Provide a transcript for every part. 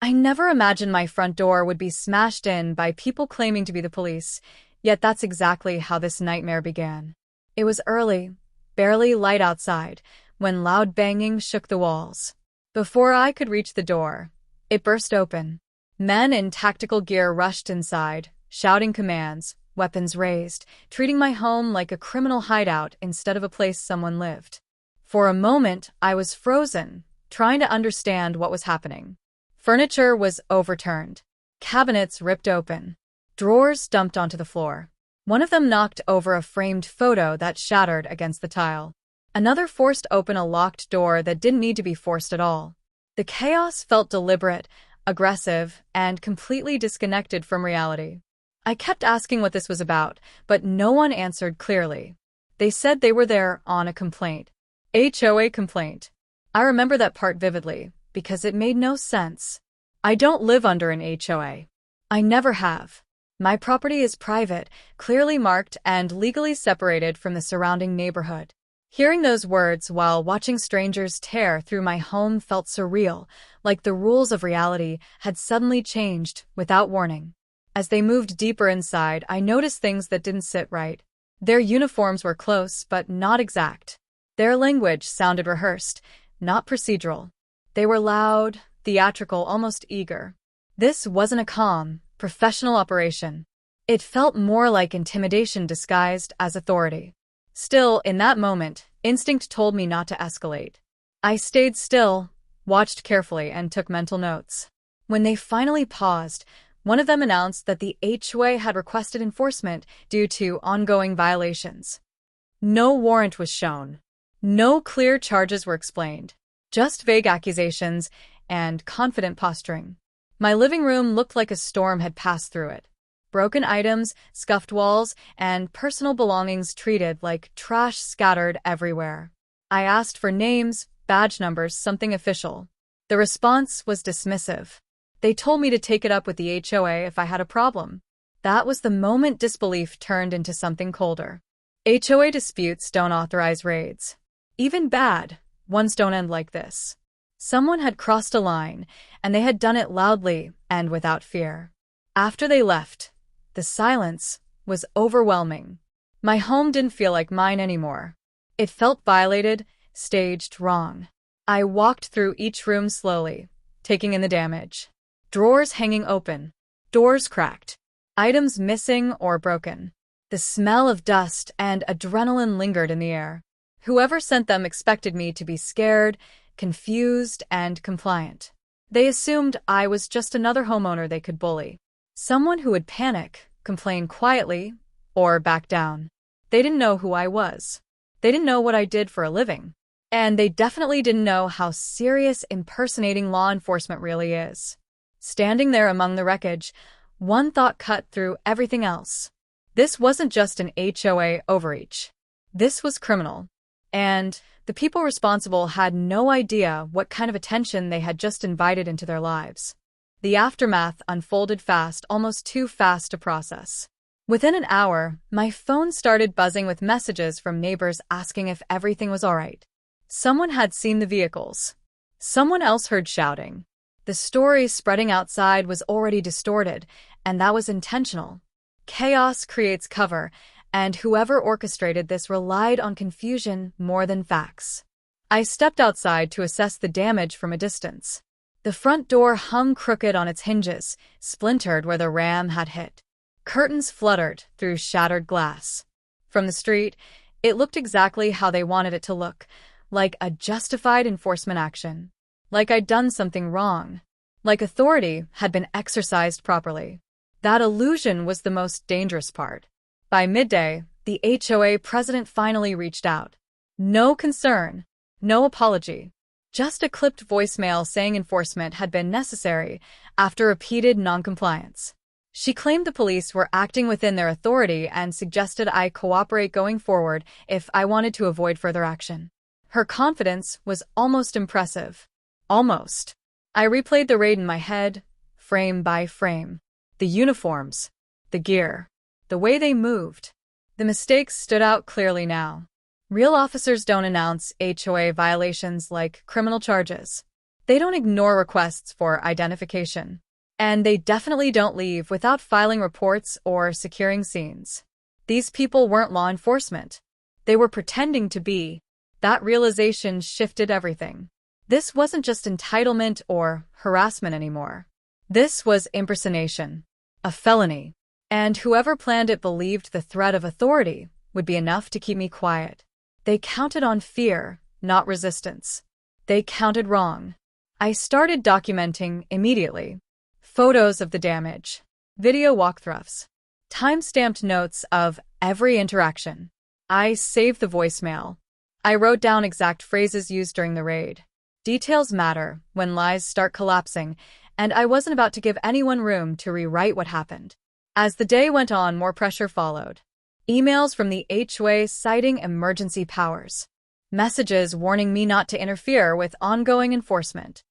I never imagined my front door would be smashed in by people claiming to be the police, yet that's exactly how this nightmare began. It was early, barely light outside, when loud banging shook the walls. Before I could reach the door, it burst open. Men in tactical gear rushed inside, shouting commands, weapons raised, treating my home like a criminal hideout instead of a place someone lived. For a moment, I was frozen, trying to understand what was happening. Furniture was overturned. Cabinets ripped open. Drawers dumped onto the floor. One of them knocked over a framed photo that shattered against the tile. Another forced open a locked door that didn't need to be forced at all. The chaos felt deliberate, aggressive, and completely disconnected from reality. I kept asking what this was about, but no one answered clearly. They said they were there on a complaint. HOA complaint. I remember that part vividly, because it made no sense. I don't live under an HOA. I never have. My property is private, clearly marked, and legally separated from the surrounding neighborhood. Hearing those words while watching strangers tear through my home felt surreal, like the rules of reality had suddenly changed without warning. As they moved deeper inside, I noticed things that didn't sit right. Their uniforms were close, but not exact. Their language sounded rehearsed, not procedural. They were loud, theatrical, almost eager. This wasn't a calm, professional operation. It felt more like intimidation disguised as authority. Still, in that moment, instinct told me not to escalate. I stayed still, watched carefully, and took mental notes. When they finally paused, one of them announced that the HOA had requested enforcement due to ongoing violations. No warrant was shown. No clear charges were explained. Just vague accusations and confident posturing. My living room looked like a storm had passed through it. Broken items, scuffed walls, and personal belongings treated like trash scattered everywhere. I asked for names, badge numbers, something official. The response was dismissive. They told me to take it up with the HOA if I had a problem. That was the moment disbelief turned into something colder. HOA disputes don't authorize raids. Even bad ones don't end like this. Someone had crossed a line, and they had done it loudly and without fear. After they left, the silence was overwhelming. My home didn't feel like mine anymore. It felt violated, staged, wrong. I walked through each room slowly, taking in the damage. Drawers hanging open, doors cracked, items missing or broken. The smell of dust and adrenaline lingered in the air. Whoever sent them expected me to be scared, confused, and compliant. They assumed I was just another homeowner they could bully. Someone who would panic, complain quietly, or back down. They didn't know who I was. They didn't know what I did for a living. And they definitely didn't know how serious impersonating law enforcement really is. Standing there among the wreckage, one thought cut through everything else. This wasn't just an HOA overreach. This was criminal. And the people responsible had no idea what kind of attention they had just invited into their lives. The aftermath unfolded fast, almost too fast to process. Within an hour, my phone started buzzing with messages from neighbors asking if everything was all right. Someone had seen the vehicles. Someone else heard shouting. The story spreading outside was already distorted, and that was intentional. Chaos creates cover, and whoever orchestrated this relied on confusion more than facts. I stepped outside to assess the damage from a distance. The front door hung crooked on its hinges, splintered where the ram had hit. Curtains fluttered through shattered glass. From the street, it looked exactly how they wanted it to look, like a justified enforcement action. Like I'd done something wrong. Like authority had been exercised properly. That illusion was the most dangerous part. By midday, the HOA president finally reached out. No concern, no apology. Just a clipped voicemail saying enforcement had been necessary after repeated noncompliance. She claimed the police were acting within their authority and suggested I cooperate going forward if I wanted to avoid further action. Her confidence was almost impressive. Almost. I replayed the raid in my head, frame by frame. The uniforms, the gear, the way they moved. The mistakes stood out clearly now. Real officers don't announce HOA violations like criminal charges. They don't ignore requests for identification. And they definitely don't leave without filing reports or securing scenes. These people weren't law enforcement. They were pretending to be. That realization shifted everything. This wasn't just entitlement or harassment anymore. This was impersonation, a felony. And whoever planned it believed the threat of authority would be enough to keep me quiet. They counted on fear, not resistance. They counted wrong. I started documenting immediately. Photos of the damage, video walkthroughs, time-stamped notes of every interaction. I saved the voicemail. I wrote down exact phrases used during the raid. Details matter when lies start collapsing, and I wasn't about to give anyone room to rewrite what happened. As the day went on, more pressure followed. Emails from the HOA citing emergency powers. Messages warning me not to interfere with ongoing enforcement.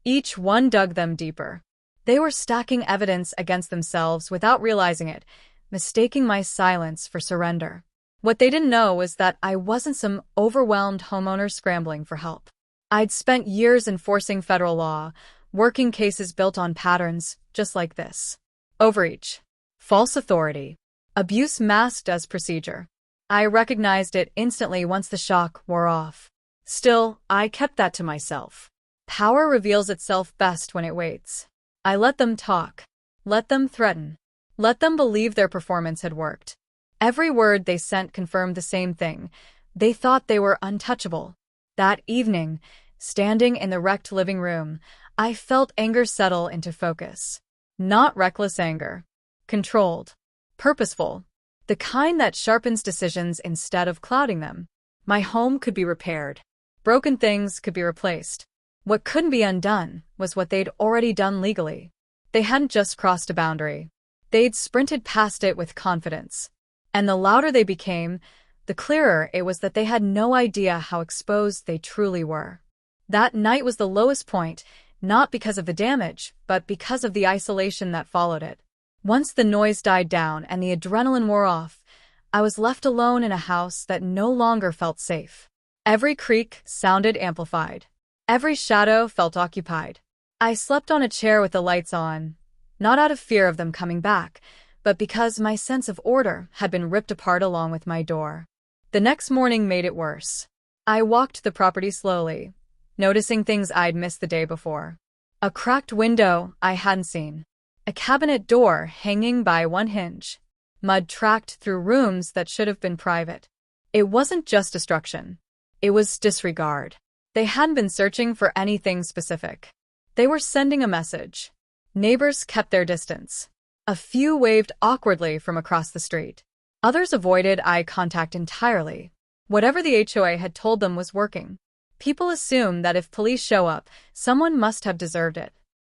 Each one dug them deeper. They were stacking evidence against themselves without realizing it, mistaking my silence for surrender. What they didn't know was that I wasn't some overwhelmed homeowner scrambling for help. I'd spent years enforcing federal law, working cases built on patterns just like this. Overreach, false authority, abuse masked as procedure. I recognized it instantly once the shock wore off. Still, I kept that to myself. Power reveals itself best when it waits. I let them talk. Let them threaten. Let them believe their performance had worked. Every word they sent confirmed the same thing. They thought they were untouchable. That evening, standing in the wrecked living room, I felt anger settle into focus. Not reckless anger. Controlled. Purposeful. The kind that sharpens decisions instead of clouding them. My home could be repaired. Broken things could be replaced. What couldn't be undone was what they'd already done legally. They hadn't just crossed a boundary. They'd sprinted past it with confidence. And the louder they became, the clearer it was that they had no idea how exposed they truly were. That night was the lowest point, not because of the damage, but because of the isolation that followed it. Once the noise died down and the adrenaline wore off, I was left alone in a house that no longer felt safe. Every creak sounded amplified. Every shadow felt occupied. I slept on a chair with the lights on, not out of fear of them coming back, but because my sense of order had been ripped apart along with my door. The next morning made it worse. I walked the property slowly, noticing things I'd missed the day before. A cracked window I hadn't seen. A cabinet door hanging by one hinge. Mud tracked through rooms that should have been private. It wasn't just destruction. It was disregard. They hadn't been searching for anything specific. They were sending a message. Neighbors kept their distance. A few waved awkwardly from across the street. Others avoided eye contact entirely. Whatever the HOA had told them was working. People assume that if police show up, someone must have deserved it.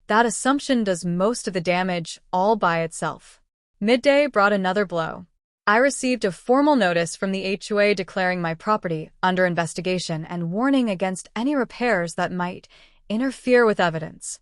That assumption does most of the damage all by itself. Midday brought another blow. I received a formal notice from the HOA declaring my property under investigation and warning against any repairs that might interfere with evidence.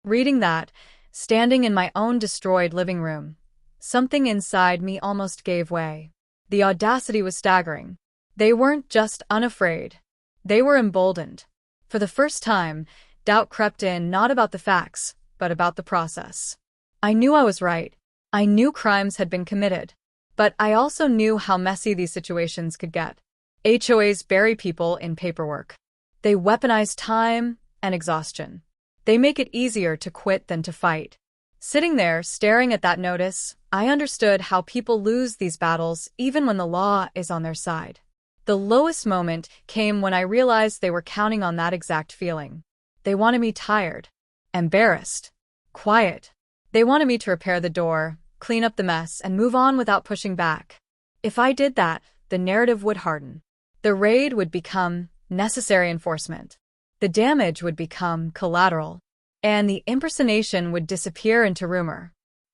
Reading that, standing in my own destroyed living room, something inside me almost gave way. The audacity was staggering. They weren't just unafraid. They were emboldened. For the first time, doubt crept in not about the facts, but about the process. I knew I was right. I knew crimes had been committed. But I also knew how messy these situations could get. HOAs bury people in paperwork. They weaponize time and exhaustion. They make it easier to quit than to fight. Sitting there, staring at that notice, I understood how people lose these battles even when the law is on their side. The lowest moment came when I realized they were counting on that exact feeling. They wanted me tired, embarrassed, quiet. They wanted me to repair the door, clean up the mess, and move on without pushing back. If I did that, the narrative would harden. The raid would become necessary enforcement. The damage would become collateral. And the impersonation would disappear into rumor.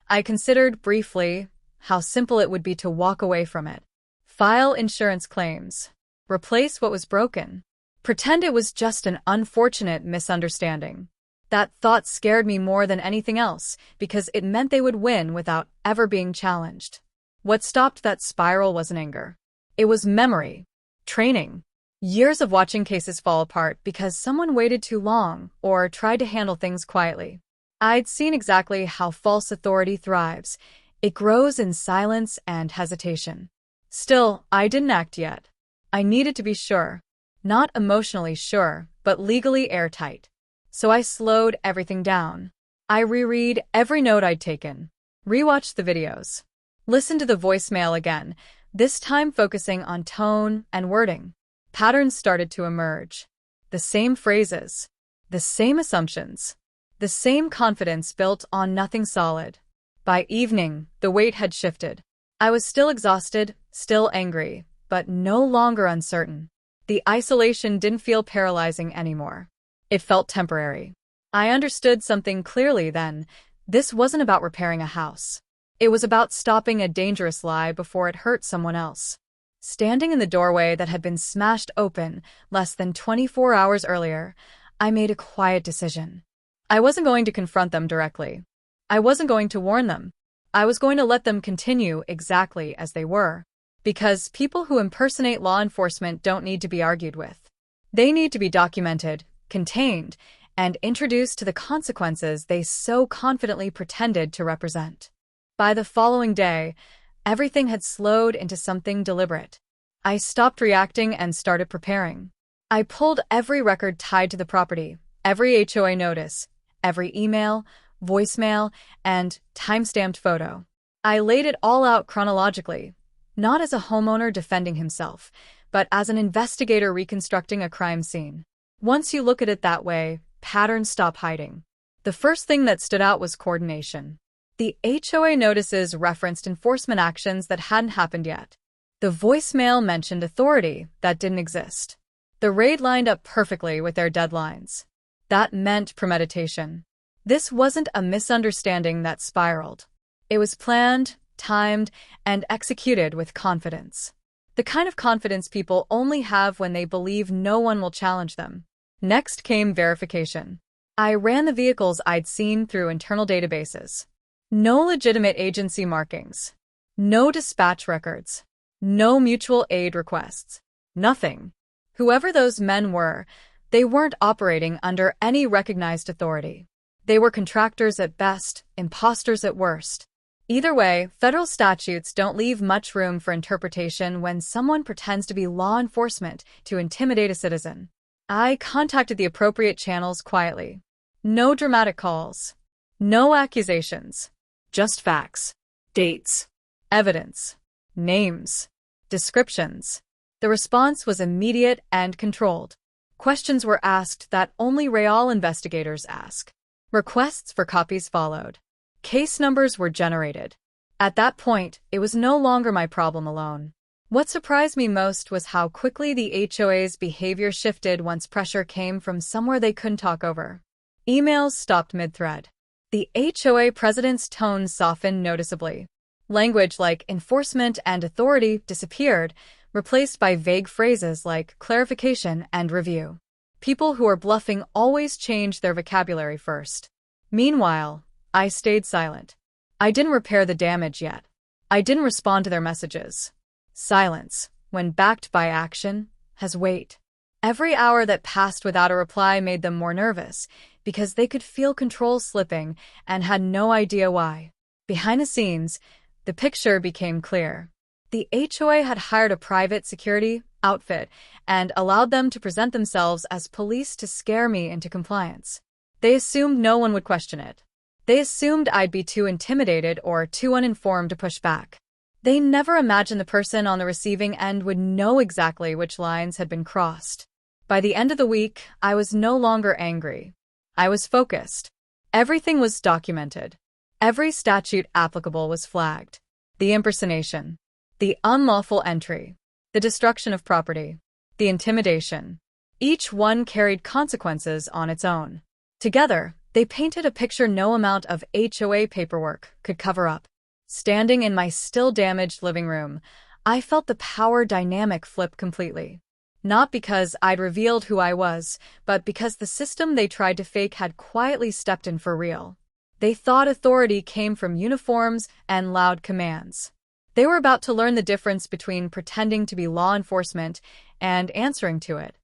I considered briefly how simple it would be to walk away from it. File insurance claims. Replace what was broken. Pretend it was just an unfortunate misunderstanding. That thought scared me more than anything else because it meant they would win without ever being challenged. What stopped that spiral wasn't anger. It was memory, training, Years of watching cases fall apart because someone waited too long or tried to handle things quietly. I'd seen exactly how false authority thrives. It grows in silence and hesitation. Still, I didn't act yet. I needed to be sure. Not emotionally sure, but legally airtight. So I slowed everything down. I reread every note I'd taken, rewatched the videos, listened to the voicemail again, this time focusing on tone and wording. Patterns started to emerge. The same phrases, the same assumptions, the same confidence built on nothing solid. By evening, the weight had shifted. I was still exhausted, still angry, but no longer uncertain. The isolation didn't feel paralyzing anymore. It felt temporary. I understood something clearly then. This wasn't about repairing a house. It was about stopping a dangerous lie before it hurt someone else. Standing in the doorway that had been smashed open less than 24 hours earlier, I made a quiet decision. I wasn't going to confront them directly. I wasn't going to warn them. I was going to let them continue exactly as they were. Because people who impersonate law enforcement don't need to be argued with. They need to be documented, contained, and introduced to the consequences they so confidently pretended to represent. By the following day, everything had slowed into something deliberate. I stopped reacting and started preparing. I pulled every record tied to the property, every HOA notice, every email, voicemail, and time-stamped photo. I laid it all out chronologically, not as a homeowner defending himself, but as an investigator reconstructing a crime scene. Once you look at it that way, patterns stop hiding. The first thing that stood out was coordination. The HOA notices referenced enforcement actions that hadn't happened yet. The voicemail mentioned authority that didn't exist. The raid lined up perfectly with their deadlines. That meant premeditation. This wasn't a misunderstanding that spiraled. It was planned, timed, and executed with confidence. The kind of confidence people only have when they believe no one will challenge them. Next came verification. I ran the vehicles I'd seen through internal databases. No legitimate agency markings. No dispatch records. No mutual aid requests. Nothing. Whoever those men were, they weren't operating under any recognized authority. They were contractors at best, imposters at worst. Either way, federal statutes don't leave much room for interpretation when someone pretends to be law enforcement to intimidate a citizen. I contacted the appropriate channels quietly. No dramatic calls. No accusations. Just facts. Dates. Evidence. Names. Descriptions. The response was immediate and controlled. Questions were asked that only real investigators ask. Requests for copies followed. Case numbers were generated. At that point, it was no longer my problem alone. What surprised me most was how quickly the HOA's behavior shifted once pressure came from somewhere they couldn't talk over. Emails stopped mid-thread. The HOA president's tone softened noticeably. Language like enforcement and authority disappeared, replaced by vague phrases like clarification and review. People who are bluffing always change their vocabulary first. Meanwhile, I stayed silent. I didn't repair the damage yet. I didn't respond to their messages. Silence, when backed by action, has weight. Every hour that passed without a reply made them more nervous, because they could feel control slipping and had no idea why. Behind the scenes, the picture became clear. The HOA had hired a private security outfit and allowed them to present themselves as police to scare me into compliance. They assumed no one would question it. They assumed I'd be too intimidated or too uninformed to push back. They never imagined the person on the receiving end would know exactly which lines had been crossed. By the end of the week, I was no longer angry. I was focused. Everything was documented. Every statute applicable was flagged. The impersonation, the unlawful entry, the destruction of property, the intimidation. Each one carried consequences on its own. Together, they painted a picture no amount of HOA paperwork could cover up. Standing in my still damaged living room, I felt the power dynamic flip completely. Not because I'd revealed who I was, but because the system they tried to fake had quietly stepped in for real. They thought authority came from uniforms and loud commands. They were about to learn the difference between pretending to be law enforcement and answering to it.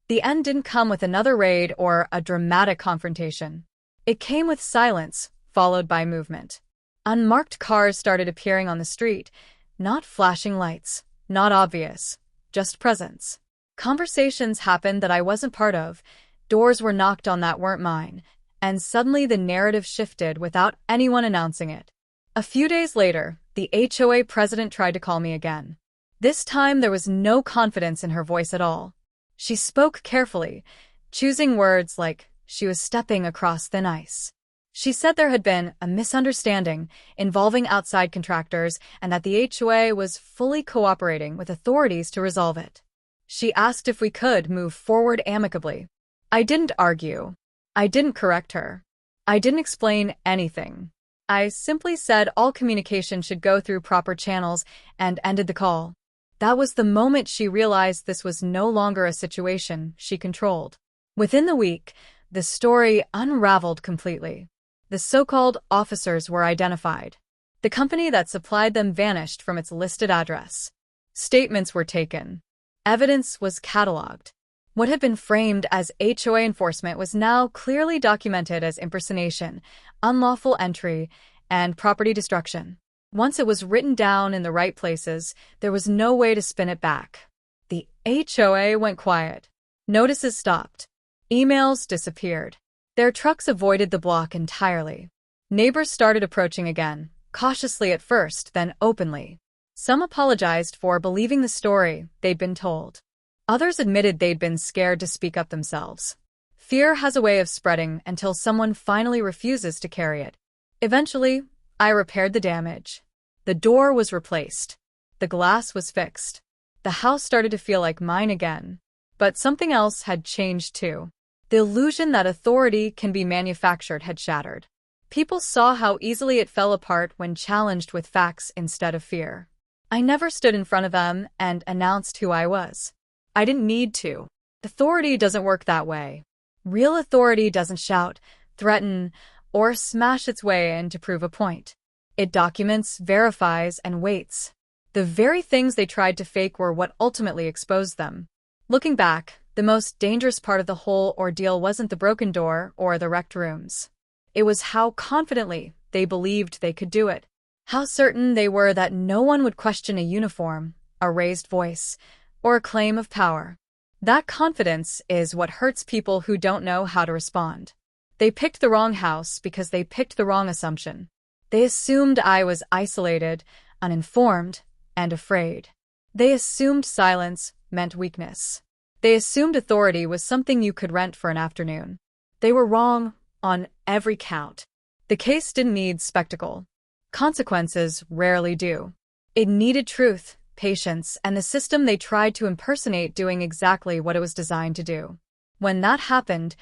The end didn't come with another raid or a dramatic confrontation. It came with silence, followed by movement. Unmarked cars started appearing on the street, not flashing lights, not obvious, just presence. Conversations happened that I wasn't part of, doors were knocked on that weren't mine, and suddenly the narrative shifted without anyone announcing it. A few days later, the HOA president tried to call me again. This time there was no confidence in her voice at all. She spoke carefully, choosing words like she was stepping across thin ice. She said there had been a misunderstanding involving outside contractors and that the HOA was fully cooperating with authorities to resolve it. She asked if we could move forward amicably. I didn't argue. I didn't correct her. I didn't explain anything. I simply said all communication should go through proper channels and ended the call. That was the moment she realized this was no longer a situation she controlled. Within the week, the story unraveled completely. The so-called officers were identified. The company that supplied them vanished from its listed address. Statements were taken. Evidence was cataloged. What had been framed as HOA enforcement was now clearly documented as impersonation, unlawful entry, and property destruction. Once it was written down in the right places, there was no way to spin it back. The HOA went quiet. Notices stopped. Emails disappeared. Their trucks avoided the block entirely. Neighbors started approaching again, cautiously at first, then openly. Some apologized for believing the story they'd been told. Others admitted they'd been scared to speak up themselves. Fear has a way of spreading until someone finally refuses to carry it. Eventually, I repaired the damage. The door was replaced. The glass was fixed. The house started to feel like mine again. But something else had changed too. The illusion that authority can be manufactured had shattered. People saw how easily it fell apart when challenged with facts instead of fear. I never stood in front of them and announced who I was. I didn't need to. Authority doesn't work that way. Real authority doesn't shout, threaten, or smash its way in to prove a point. It documents, verifies, and waits. The very things they tried to fake were what ultimately exposed them. Looking back, the most dangerous part of the whole ordeal wasn't the broken door or the wrecked rooms. It was how confidently they believed they could do it. How certain they were that no one would question a uniform, a raised voice, or a claim of power. That confidence is what hurts people who don't know how to respond. They picked the wrong house because they picked the wrong assumption. They assumed I was isolated, uninformed, and afraid. They assumed silence meant weakness. They assumed authority was something you could rent for an afternoon. They were wrong on every count. The case didn't need spectacle. Consequences rarely do. It needed truth, patience, and the system they tried to impersonate doing exactly what it was designed to do. When that happened,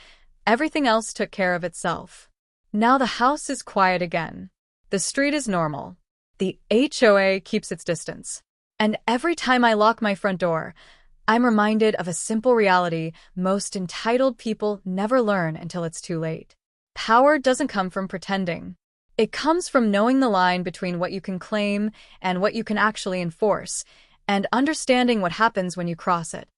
everything else took care of itself. Now the house is quiet again. The street is normal. The HOA keeps its distance. And every time I lock my front door, I'm reminded of a simple reality most entitled people never learn until it's too late. Power doesn't come from pretending. It comes from knowing the line between what you can claim and what you can actually enforce, and understanding what happens when you cross it.